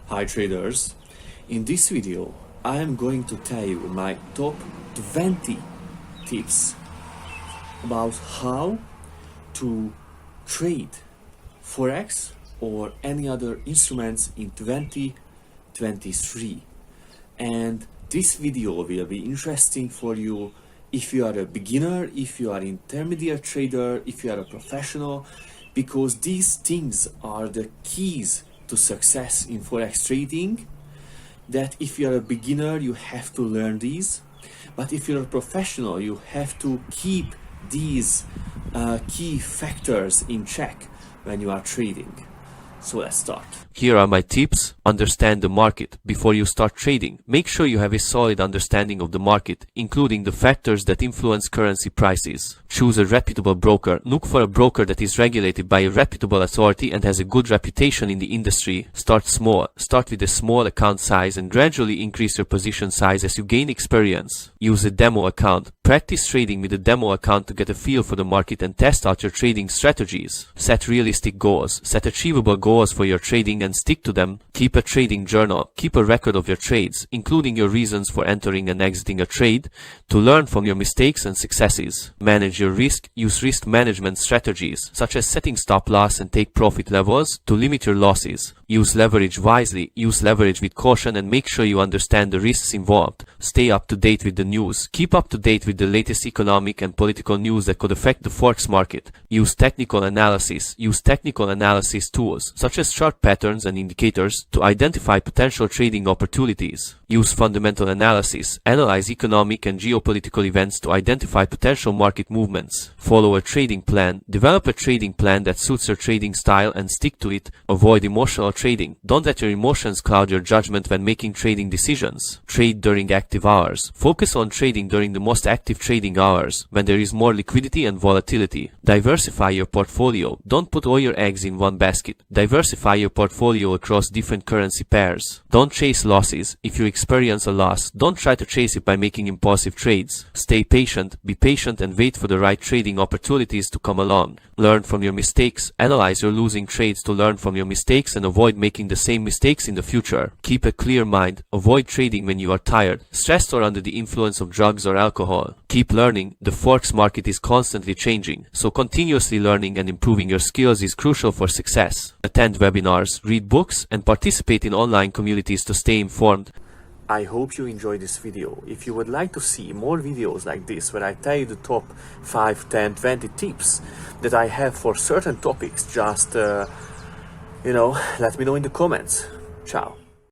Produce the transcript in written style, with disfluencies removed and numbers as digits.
Hi traders, in this video I am going to tell you my top 20 tips about how to trade forex or any other instruments in 2023. And this video will be interesting for you if you are a beginner, if you are an intermediate trader, if you are a professional, because these things are the keys to success in forex trading. That if you are a beginner, you have to learn these, but if you're a professional, you have to keep these key factors in check when you are trading. So let's start. Here are my tips. Understand the market before you start trading. Make sure you have a solid understanding of the market, including the factors that influence currency prices. Choose a reputable broker. Look for a broker that is regulated by a reputable authority and has a good reputation in the industry. Start small. Start with a small account size and gradually increase your position size as you gain experience. Use a demo account. Practice trading with a demo account to get a feel for the market and test out your trading strategies. Set realistic goals. Set achievable goals for your trading and stick to them. Keep a trading journal. Keep a record of your trades, including your reasons for entering and exiting a trade, to learn from your mistakes and successes. Manage your risk. Use risk management strategies, such as setting stop loss and take profit levels to limit your losses. Use leverage wisely. Use leverage with caution and make sure you understand the risks involved. Stay up to date with the news. Keep up to date with the latest economic and political news that could affect the forex market. Use technical analysis. Use technical analysis tools, such as chart patterns and indicators, to identify potential trading opportunities. Use fundamental analysis. Analyze economic and geopolitical events to identify potential market movements. Follow a trading plan. Develop a trading plan that suits your trading style and stick to it. Avoid emotional trading. Don't let your emotions cloud your judgment when making trading decisions. Trade during active hours. Focus on trading during the most active trading hours, when there is more liquidity and volatility. Diversify your portfolio. Don't put all your eggs in one basket. Diversify your portfolio across different currency pairs. Don't chase losses. If you experience a loss, don't try to chase it by making impulsive trades. Stay patient, be patient and wait for the right trading opportunities to come along. Learn from your mistakes. Analyze your losing trades to learn from your mistakes and avoid making the same mistakes in the future. Keep a clear mind. Avoid trading when you are tired, stressed or under the influence of drugs or alcohol. Keep learning. The forex market is constantly changing, so continuously learning and improving your skills is crucial for success. Attend webinars, read books, and participate in online communities to stay informed. I hope you enjoyed this video. If you would like to see more videos like this, where I tell you the top 5, 10, 20 tips that I have for certain topics, just, let me know in the comments. Ciao.